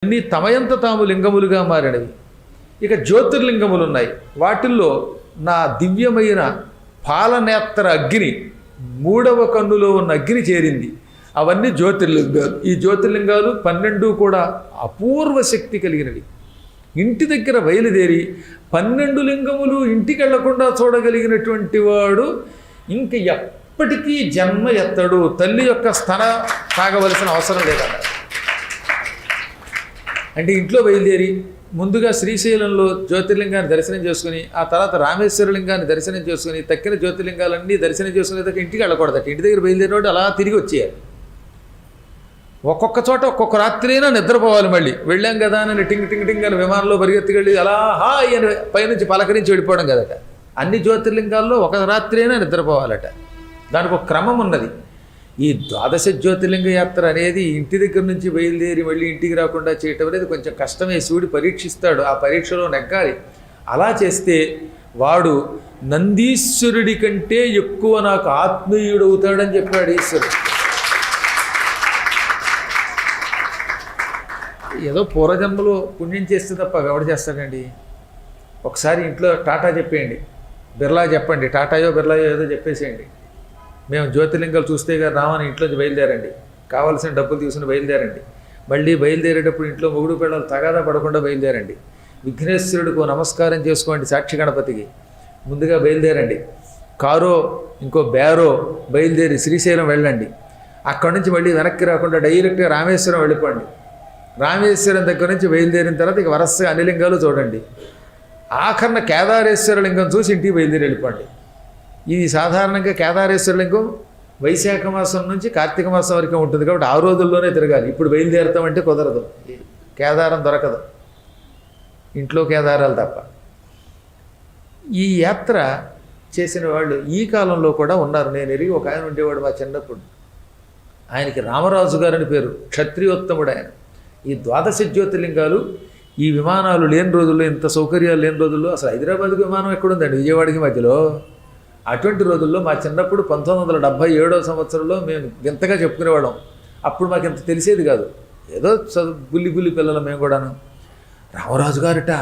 అన్నీ తమయంత తాము లింగములుగా మారినవి. ఇక జ్యోతిర్లింగములు ఉన్నాయి. వాటిల్లో నా దివ్యమైన పాలనేత్ర అగ్ని, మూడవ కన్నులో ఉన్న అగ్ని చేరింది. అవన్నీ జ్యోతిర్లింగాలు. ఈ జ్యోతిర్లింగాలు 12 కూడా అపూర్వ శక్తి కలిగినవి. ఇంటి దగ్గర బయలుదేరి 12 లింగములు ఇంటికి వెళ్లకుండా చూడగలిగినటువంటి వాడు ఇంక ఎప్పటికీ జన్మ ఎత్తడు. తల్లి యొక్క స్తన తాగవలసిన అవసరం లేదన్నారు. అంటే ఇంట్లో బయలుదేరి ముందుగా శ్రీశైలంలో జ్యోతిర్లింగాన్ని దర్శనం చేసుకుని, ఆ తర్వాత రామేశ్వరలింగాన్ని దర్శనం చేసుకుని, తక్కిన జ్యోతిర్లింగాలన్నీ దర్శనం చేసుకునేదాకా ఇంటికి వెళ్ళకూడదట. ఇంటి దగ్గర బయలుదేరినోడు అలా తిరిగి వచ్చేయాలి. ఒక్కొక్క చోట ఒక్కొక్క రాత్రి అయినా నిద్రపోవాలి. మళ్ళీ వెళ్ళాం కదా అని టింగ్ టింగ్ టింగ్ అని విమానంలో పరిగెత్తుకెళ్ళి అలా హాయ్ అని పైనుంచి పలకరించి వెళ్ళిపోవడం కదట. అన్ని జ్యోతిర్లింగాల్లో ఒక రాత్రి అయినా నిద్రపోవాలట. దానికి ఒక క్రమం ఉన్నది. ఈ ద్వాదశ జ్యోతిర్లింగ యాత్ర అనేది ఇంటి దగ్గర నుంచి బయలుదేరి మళ్ళీ ఇంటికి రాకుండా చేయటం అనేది కొంచెం కష్టమే. శివుడు పరీక్షిస్తాడు, ఆ పరీక్షలో నెగ్గాలి. అలా చేస్తే వాడు నందీశ్వరుడి కంటే ఎక్కువ నాకు ఆత్మీయుడు అవుతాడని చెప్పాడు ఈశ్వరుడు. ఏదో పూర్వజన్మలో పుణ్యం చేస్తే తప్ప ఎవడు చేస్తాడండి? ఒకసారి ఇంట్లో టాటా చెప్పేయండి, బిర్లా చెప్పండి, టాటాయో బిర్లాయో ఏదో చెప్పేసేయండి. మేము జ్యోతిర్లింగాలు చూస్తే గారు రామని ఇంట్లోంచి బయలుదేరండి, కావాల్సిన డబ్బులు తీసుకుని బయలుదేరండి. మళ్ళీ బయలుదేరేటప్పుడు ఇంట్లో మొగుడు పిల్లలు తగాదా పడకుండా బయలుదేరండి. విఘ్నేశ్వరుడికి నమస్కారం చేసుకోండి, సాక్షి గణపతికి ముందుగా బయలుదేరండి. కారో ఇంకో బేరో బయలుదేరి శ్రీశైలం వెళ్ళండి. అక్కడి నుంచి మళ్ళీ వెనక్కి రాకుండా డైరెక్ట్గా రామేశ్వరం వెళ్ళిపోండి. రామేశ్వరం దగ్గర నుంచి బయలుదేరిన తర్వాత ఇక వరుసగా అన్ని లింగాలు చూడండి. ఆఖరణ కేదారేశ్వర లింగం చూసి ఇంటికి బయలుదేరి వెళ్ళిపోండి. ఇది సాధారణంగా కేదారేశ్వర లింగం వైశాఖ మాసం నుంచి కార్తీక మాసం వరకు ఉంటుంది కాబట్టి ఆ రోజుల్లోనే తిరగాలి. ఇప్పుడు బయలుదేరుతామంటే కుదరదు, కేదారం దొరకదు, ఇంట్లో కేదారాలు తప్ప. ఈ యాత్ర చేసిన వాళ్ళు ఈ కాలంలో కూడా ఉన్నారు. నేను ఎరిగి ఒక ఆయన ఉండేవాడు మా చిన్నప్పుడు. ఆయనకి రామరాజు గారని పేరు, క్షత్రియోత్తముడు ఆయన. ఈ ద్వాదశ జ్యోతిర్లింగాలు ఈ విమానాలు లేని రోజుల్లో, ఇంత సౌకర్యాలు లేని రోజుల్లో, అసలు హైదరాబాద్కి విమానం ఎక్కడుందండి విజయవాడకి మధ్యలో? అటువంటి రోజుల్లో మా చిన్నప్పుడు 1977వ సంవత్సరంలో మేము వింతగా చెప్పుకునేవాళ్ళం. అప్పుడు మాకు ఇంత తెలిసేది కాదు, ఏదో బుల్లి పిల్లలు మేము కూడాను. రామరాజు గారట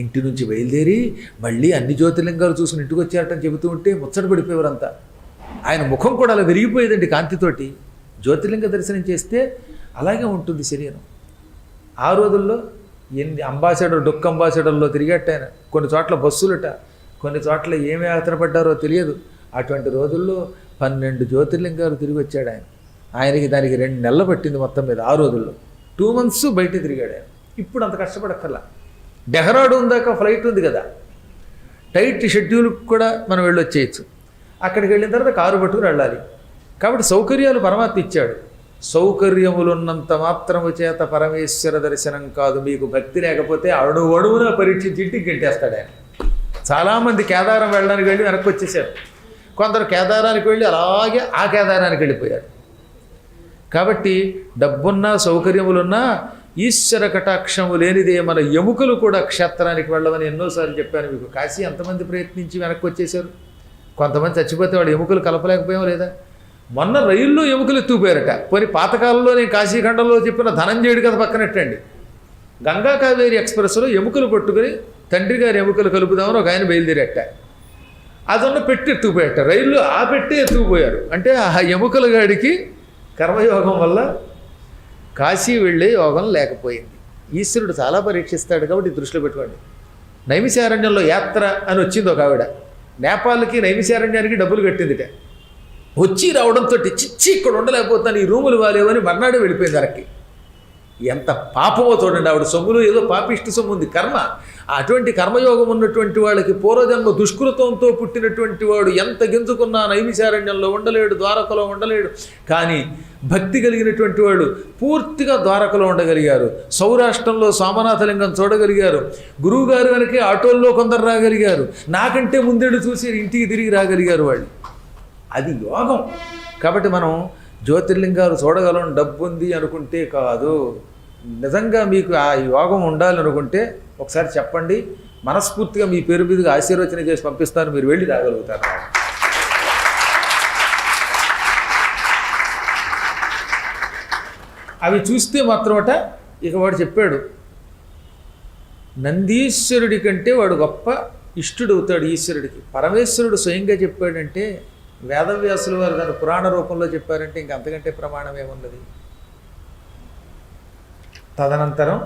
ఇంటి నుంచి బయలుదేరి మళ్ళీ అన్ని జ్యోతిర్లింగాలు చూసుకుని ఇంటికి వచ్చారటని చెబుతూ ఉంటే ముచ్చట పడిపోయేవారంతా. ఆయన ముఖం కూడా అలా విరిగిపోయేదండి కాంతితోటి. జ్యోతిర్లింగ దర్శనం చేస్తే అలాగే ఉంటుంది శరీరం. ఆ రోజుల్లో ఎన్ని అంబాసిడర్, డొక్క అంబాసిడర్లో తిరిగట్ట ఆయన. కొన్ని చోట్ల బస్సులట, కొన్ని చోట్ల ఏమి యాత్రపడ్డారో తెలియదు. అటువంటి రోజుల్లో 12 జ్యోతిర్లింగాలు తిరిగి వచ్చాడు ఆయన. ఆయనకి దానికి 2 నెలలు పట్టింది మొత్తం మీద. ఆ రోజుల్లో 2 months బయట తిరిగాడు ఆయన. ఇప్పుడు అంత కష్టపడక్కర్లా. డెహ్రాడూన్ దాకా ఫ్లైట్ ఉంది కదా, టైట్ షెడ్యూల్ కూడా మనం వెళ్ళొచ్చేయచ్చు. అక్కడికి వెళ్ళిన తర్వాత కారు పట్టుకుని వెళ్ళాలి. కాబట్టి సౌకర్యాలు పరమాత్మ ఇచ్చాడు. సౌకర్యములున్నంత మాత్రము చేత పరమేశ్వర దర్శనం కాదు. మీకు భక్తి లేకపోతే అణువున పరీక్షించి ఇంటికి గెంటేస్తాడు ఆయన. చాలామంది కేదారం వెళ్ళడానికి వెళ్ళి వెనక్కి వచ్చేసారు. కొందరు కేదారానికి వెళ్ళి అలాగే ఆ కేదారానికి వెళ్ళిపోయారు. కాబట్టి డబ్బున్నా సౌకర్యములున్నా ఈశ్వర కటాక్షము లేనిదే మన ఎముకలు కూడా క్షేత్రానికి వెళ్ళమని ఎన్నోసార్లు చెప్పాను మీకు. కాశీ ఎంతమంది ప్రయత్నించి వెనక్కి వచ్చేసారు. కొంతమంది చచ్చిపోతే వాడు ఎముకలు కలపలేకపోయాం లేదా? మొన్న రైల్లో ఎముకలు ఎత్తుకుపోయారట. పోనీ పాతకాలంలో నేను కాశీఖండంలో చెప్పిన ధనంజయుడి కథ పక్కనట్టండి. గంగా కావేరి ఎక్స్ప్రెస్లో ఎముకలు పట్టుకుని తండ్రి గారి ఎముకలు కలుపుదామని ఒక ఆయన బయలుదేరట. అదొన్న పెట్టి ఎత్తుకుపోయాట. రైల్లో ఆ పెట్టి ఎత్తుకుపోయారు. అంటే ఆ ఎముకల గాడికి కర్మయోగం వల్ల కాశీ వెళ్ళే యోగం లేకపోయింది. ఈశ్వరుడు చాలా పరీక్షిస్తాడు కాబట్టి దృష్టిలో పెట్టుకోండి. నైమిషారణ్యంలో యాత్ర అని వచ్చింది ఒక ఆవిడ. నేపాల్కి నైమిషారణ్యానికి డబ్బులు కట్టిందిట. వచ్చి రావడంతో చిచ్చి ఇక్కడ ఉండలేకపోతాను, ఈ రూములు వాలేవని మర్నాడే వెళ్ళిపోయింది అరక్కి. ఎంత పాపమో చూడండి. ఆవిడ సొమ్ములు ఏదో పాపిష్టి సొమ్ము ఉంది, కర్మ. అటువంటి కర్మయోగం ఉన్నటువంటి వాళ్ళకి పూర్వజన్మ దుష్కృతంతో పుట్టినటువంటి వాడు ఎంత గింజుకున్నా నైమిషారణ్యంలో ఉండలేడు, ద్వారకలో ఉండలేడు. కానీ భక్తి కలిగినటువంటి వాడు పూర్తిగా ద్వారకలో ఉండగలిగారు. సౌరాష్ట్రంలో సోమనాథలింగం చూడగలిగారు. గురువుగారు వెనకే ఆటోల్లో కొందరు రాగలిగారు. నాకంటే ముందేళ్ళు చూసి ఇంటికి తిరిగి రాగలిగారు వాళ్ళు. అది యోగం. కాబట్టి మనం జ్యోతిర్లింగాలు చూడగలం డబ్బు ఉంది అనుకుంటే కాదు. నిజంగా మీకు ఆ యోగం ఉండాలనుకుంటే ఒకసారి చెప్పండి, మనస్ఫూర్తిగా మీ పేరు మీదుగా ఆశీర్వచన చేసి పంపిస్తాను, మీరు వెళ్ళి రాగలుగుతారు. అవి చూస్తే మాత్రమట ఇక వాడు చెప్పాడు, నందీశ్వరుడి కంటే వాడు గొప్ప ఇష్టుడు అవుతాడు ఈశ్వరుడికి. పరమేశ్వరుడు స్వయంగా చెప్పాడంటే, వేదవ్యాసులు వారు దాని పురాణ రూపంలో చెప్పారంటే ఇంక అంతకంటే ప్రమాణం ఏమున్నది. తదనంతరం